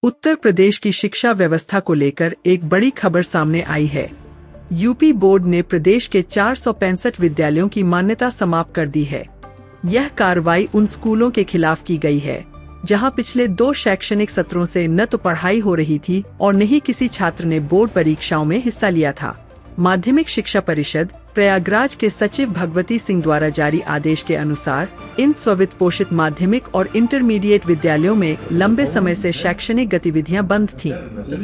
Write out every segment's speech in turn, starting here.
उत्तर प्रदेश की शिक्षा व्यवस्था को लेकर एक बड़ी खबर सामने आई है। यूपी बोर्ड ने प्रदेश के 465 विद्यालयों की मान्यता समाप्त कर दी है। यह कार्रवाई उन स्कूलों के खिलाफ की गई है जहां पिछले 2 शैक्षणिक सत्रों से न तो पढ़ाई हो रही थी और न ही किसी छात्र ने बोर्ड परीक्षाओं में हिस्सा लिया था। माध्यमिक शिक्षा परिषद प्रयागराज के सचिव भगवती सिंह द्वारा जारी आदेश के अनुसार इन स्ववित्त पोषित माध्यमिक और इंटरमीडिएट विद्यालयों में लंबे समय से शैक्षणिक गतिविधियां बंद थीं।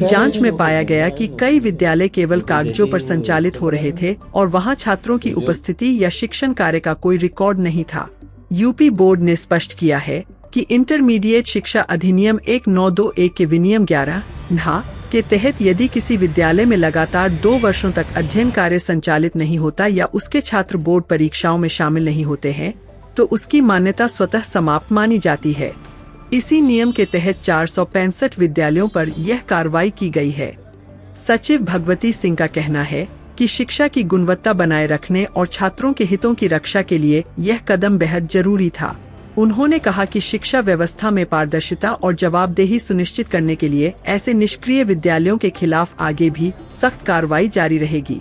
जांच में पाया गया कि कई विद्यालय केवल कागजों पर संचालित हो रहे थे और वहां छात्रों की उपस्थिति या शिक्षण कार्य का कोई रिकॉर्ड नहीं था। यूपी बोर्ड ने स्पष्ट किया है कि इंटरमीडिएट शिक्षा अधिनियम 1921 के विनियम 11 के तहत यदि किसी विद्यालय में लगातार 2 वर्षों तक अध्ययन कार्य संचालित नहीं होता या उसके छात्र बोर्ड परीक्षाओं में शामिल नहीं होते हैं, तो उसकी मान्यता स्वतः समाप्त मानी जाती है। इसी नियम के तहत 465 विद्यालयों पर यह कार्रवाई की गई है। सचिव भगवती सिंह का कहना है कि शिक्षा की गुणवत्ता बनाए रखने और छात्रों के हितों की रक्षा के लिए यह कदम बेहद जरूरी था। उन्होंने कहा कि शिक्षा व्यवस्था में पारदर्शिता और जवाबदेही सुनिश्चित करने के लिए ऐसे निष्क्रिय विद्यालयों के खिलाफ आगे भी सख्त कार्रवाई जारी रहेगी।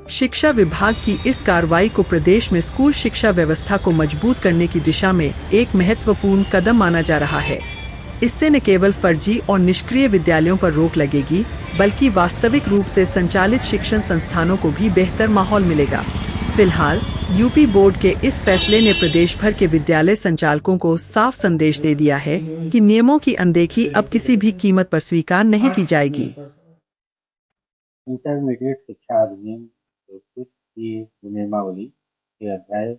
शिक्षा विभाग की इस कार्रवाई को प्रदेश में स्कूल शिक्षा व्यवस्था को मजबूत करने की दिशा में एक महत्वपूर्ण कदम माना जा रहा है। इससे न केवल फर्जी और निष्क्रिय विद्यालयों पर रोक लगेगी, बल्कि वास्तविक रूप से संचालित शिक्षण संस्थानों को भी बेहतर माहौल मिलेगा। फिलहाल यूपी बोर्ड के इस फैसले ने प्रदेश भर के विद्यालय संचालकों को साफ संदेश दे दिया है कि नियमों की अनदेखी अब किसी भी कीमत पर स्वीकार नहीं की जाएगी। इंटरमीडिएट शिक्षा अधिनियम 21 की नियमावली के अध्याय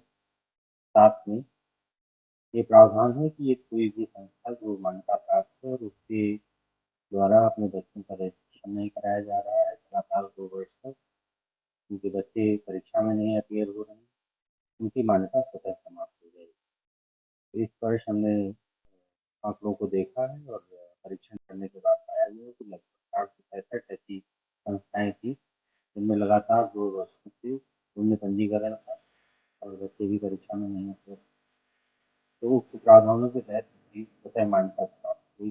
7 में ये प्रावधान है कि ये कोई भी संस्था जो मान्यता प्राप्त है और उसके द्वारा अपने बच्चों का रजिस्ट्रेशन नहीं कराया जा रहा है लगातार 2 वर्ष तक, उनके बच्चे परीक्षा में नहीं अपीयर हो रहे हैं, उनकी मान्यता स्वतः समाप्त हो जाएगी। इस वर्ष हमने आंकड़ों को देखा है और परीक्षण करने के बाद पाया गया कि लगभग 865 ऐसी संस्थाएं थी जिनमें लगातार 2 वर्षों से उनमें पंजीकरण था और बच्चे भी परीक्षा में नहीं होते, तो उक्त प्रावधानों के तहत भी स्वतः मान्यता प्राप्त हुई,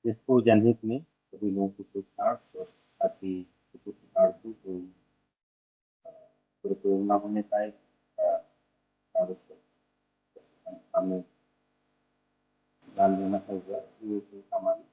जिसको जनहित में सभी लोगों को पूछताछ और साथ ही शिक्षार्थी को दुरुपयोग न होने पाए आवश्यक संस्था में ध्यान देना होगा, ये सामान्य